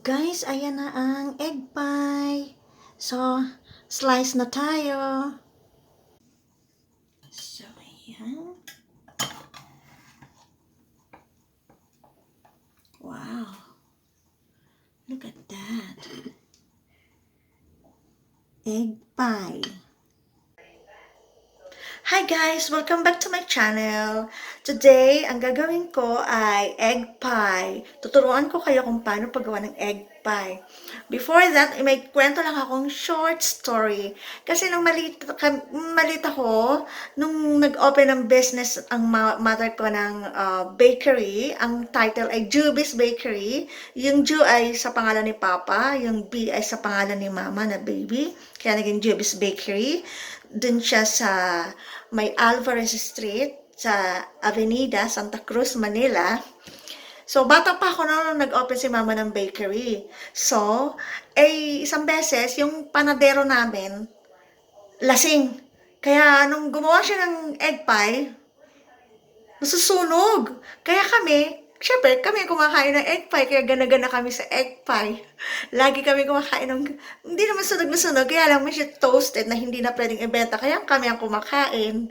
Guys, ayan na ang egg pie. So, slice na tayo. So, ayan. Wow. Look at that. Egg pie. Hi guys! Welcome back to my channel. Today, ang gagawin ko ay egg pie. Tuturuan ko kayo kung paano paggawa ng egg pie. Before that, may kwento lang akong short story. Kasi nung malit ako, nung nag-open ng business ang mother ko ng bakery, ang title ay Juby's Bakery. Yung Ju ay sa pangalan ni Papa, yung B ay sa pangalan ni Mama na baby. Kaya naging Juby's Bakery. Dun siya sa may Alvarez Street sa Avenida Santa Cruz, Manila. So, bata pa ako nung nag-open si mama ng bakery. So, isang beses, yung panadero namin, lasing. Kaya, nung gumawa siya ng egg pie, nasusunog. Kaya syempre, kami kumakain ng egg pie, kaya gana-gana kami sa egg pie. Lagi kami kumakain ng, hindi naman sunog na sunog, kaya lang siya toasted na hindi na pwedeng ibenta, kaya kami ang kumakain.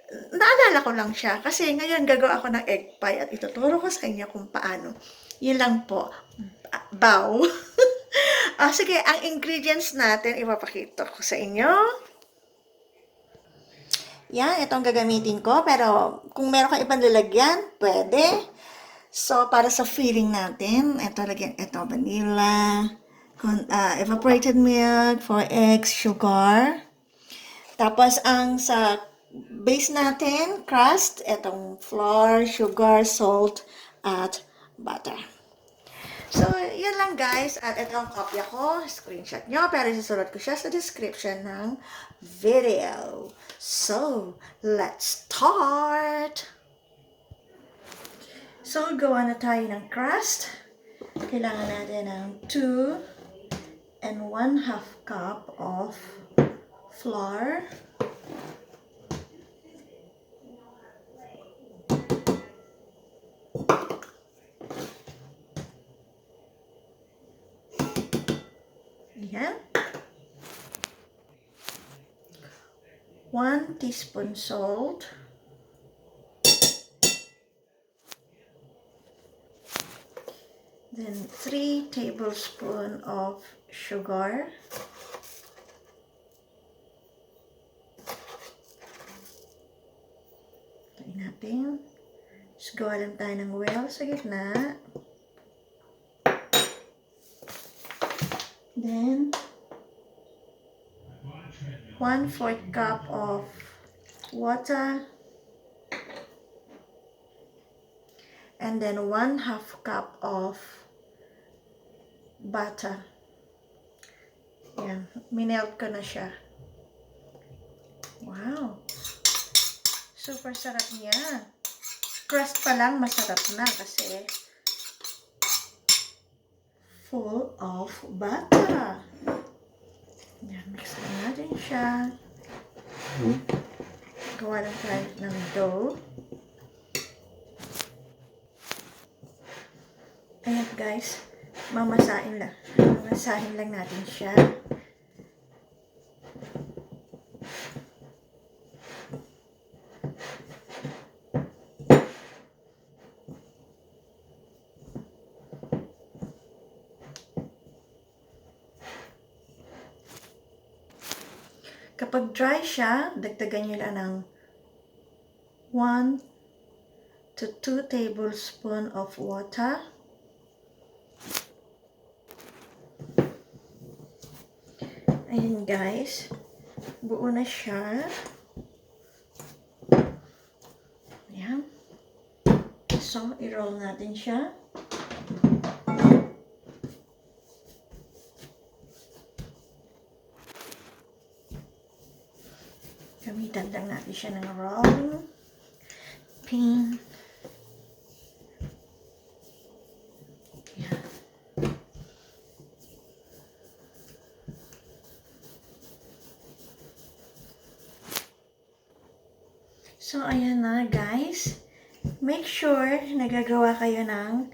Naalala ko lang siya, kasi ngayon gagawa ako ng egg pie at ituturo ko sa inyo kung paano. Yun lang po. Bow. Sige, ang ingredients natin, ipapakita ko sa inyo. Yan, itong gagamitin ko, pero kung meron kang ibang lalagyan, pwede. So, para sa filling natin, ito vanilla, evaporated milk, 4 eggs, sugar. Tapos, ang sa base natin, crust, itong flour, sugar, salt, at butter. So, yan lang guys. At ito ang kopya ko. Screenshot nyo. Pero isusulat ko siya sa description ng video. So, let's start! So, gawa na tayo ng crust. Kailangan natin ng 2 and 1/2 cup of flour. Ayan. 1 teaspoon salt. Then 3 tablespoons of sugar. Tain natin. Just gawa lang tayo ng well sa gitna. Then 1/4 cup of water. And then 1/2 cup of butter. Yan. Minelt ko na siya. Wow. Super sarap niya. Crust pa lang masarap na kasi full of butter. Yan. Mix na natin siya. Gawa lang tayo ng dough. Ayan guys, mamasahin lang natin siya. Kapag dry siya, dagdagan nyo lang ng 1 to 2 tablespoons of water. Ayan guys, buo na siya. Ayan. So, i-roll natin siya. Gamitan lang natin siya ng rolling pin. Ayan. So, ayan na guys. Make sure nagagawa kayo ng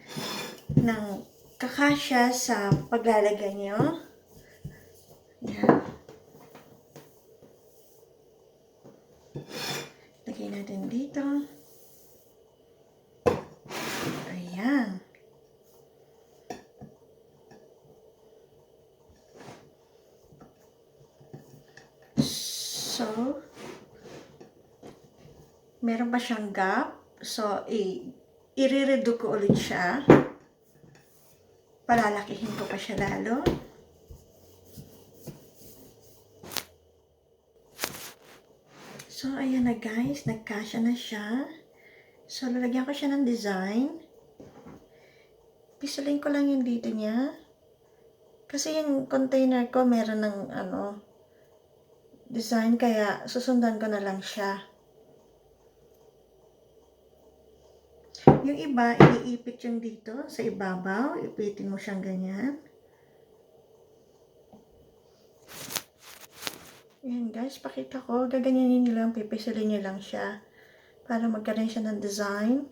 kakasya sa paglalagay nyo. Yan. Lagay natin dito. Ayan. So, meron pa siyang gap. So, i-redo ko ulit siya. Palalakihin ko pa siya lalo. So, ayan na guys. Nagkasya na siya. So, lalagyan ko siya ng design. Pisulin ko lang yung dito niya. Kasi yung container ko meron ng design. Kaya susundan ko na lang siya. Yung iba, iipit yung dito sa ibabaw. Ipitin mo siyang ganyan. Ayan guys, pakita ko. Gaganyanin nyo lang, pipisilin nyo lang siya. Para magkaroon siya ng design.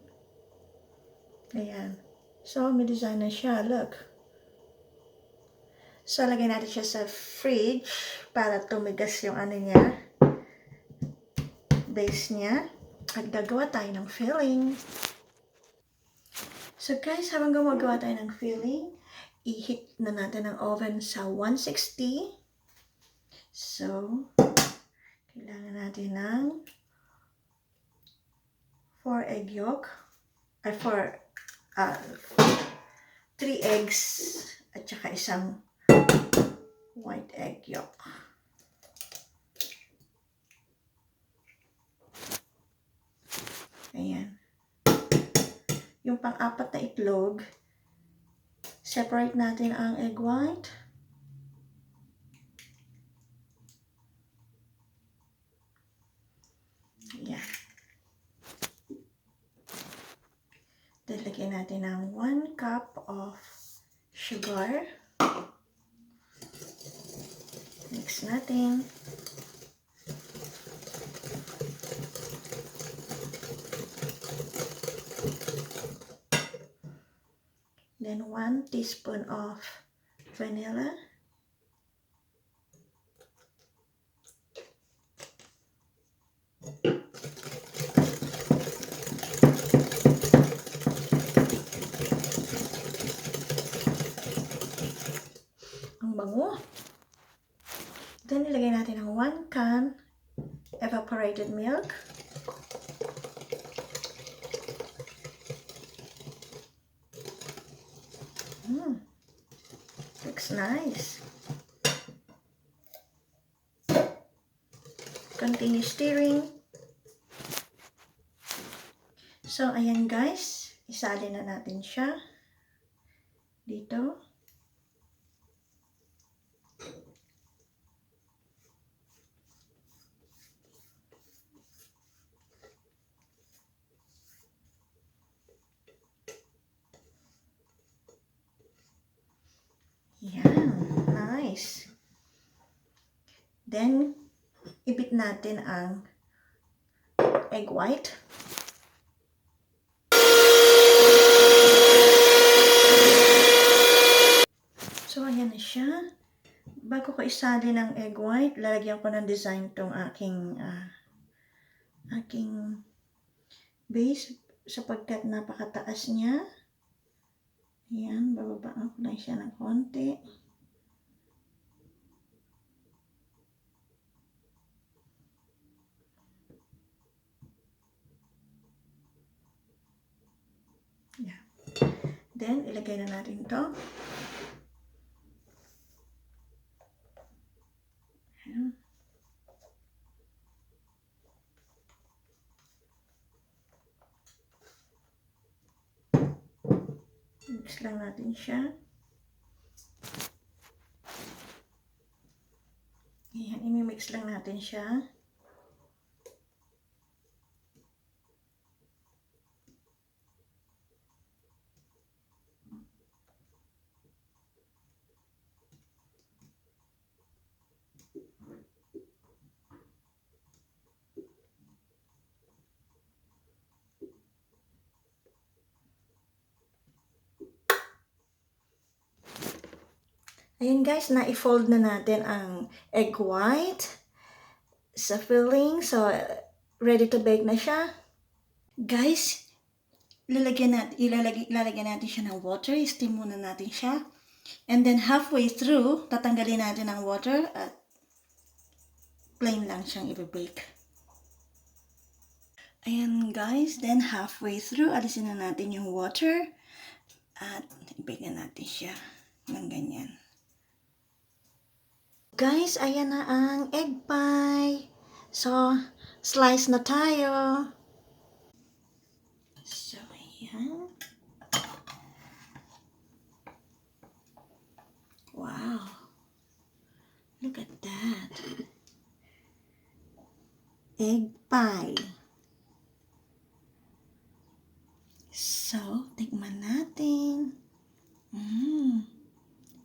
Ayan. So, may design na siya. Look. So, lagay natin siya sa fridge para tumigas yung niya. Base niya. At gagawa tayo ng filling. So guys, habang gumagawa tayo ng filling, i-heat na natin ang oven sa 160. So, kailangan natin ng 4 egg yolk, ay 3 eggs, at saka isang white egg yolk. Ayan. Yung pang-apat na itlog, separate natin ang egg white. Ayan. Then, lagyan natin ng 1 cup of sugar. Mix natin. Then 1 teaspoon of vanilla. Ang bango. Then ilagay natin ang 1 can evaporated milk. Looks nice. Continue stirring. So, ayan guys. Isalin na natin siya. Dito. Yan. Nice. Then, ibit natin ang egg white. So, ayan na siya. Bago ko isali ng egg white, lalagyan ko ng design tong aking base sapagkat napakataas niya. Ayan, bababaan ko lang siya ng konti. Yeah. Then, ilagay na natin to. Ayan. Mix lang natin siya. Ayan, imimix lang natin siya. Ayan guys, na-fold na natin ang egg white sa filling. So, ready to bake na siya. Guys, ilalagyan natin siya ng water. Steam muna natin siya. And then halfway through, tatanggalin natin ang water at plain lang siyang i-bake. Ayan guys, then halfway through, alisin na natin yung water at i-bake na natin siya ng ganyan. Guys, ayan na ang egg pie. So, slice na tayo. So, ayan. Wow. Look at that. Egg pie. So, tikman natin.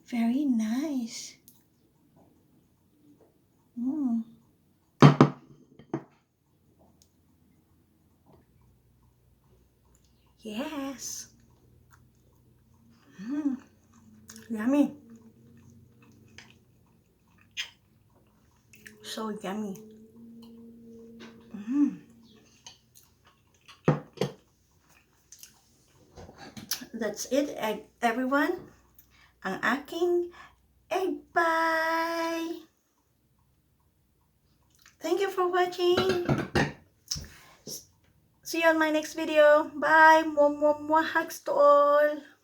Very nice. Yes. Yummy. So yummy. That's it, everyone. Ang aking egg pie. Thank you for watching. See you on my next video. Bye. Mwah, mwah, mwah. Hugs to all.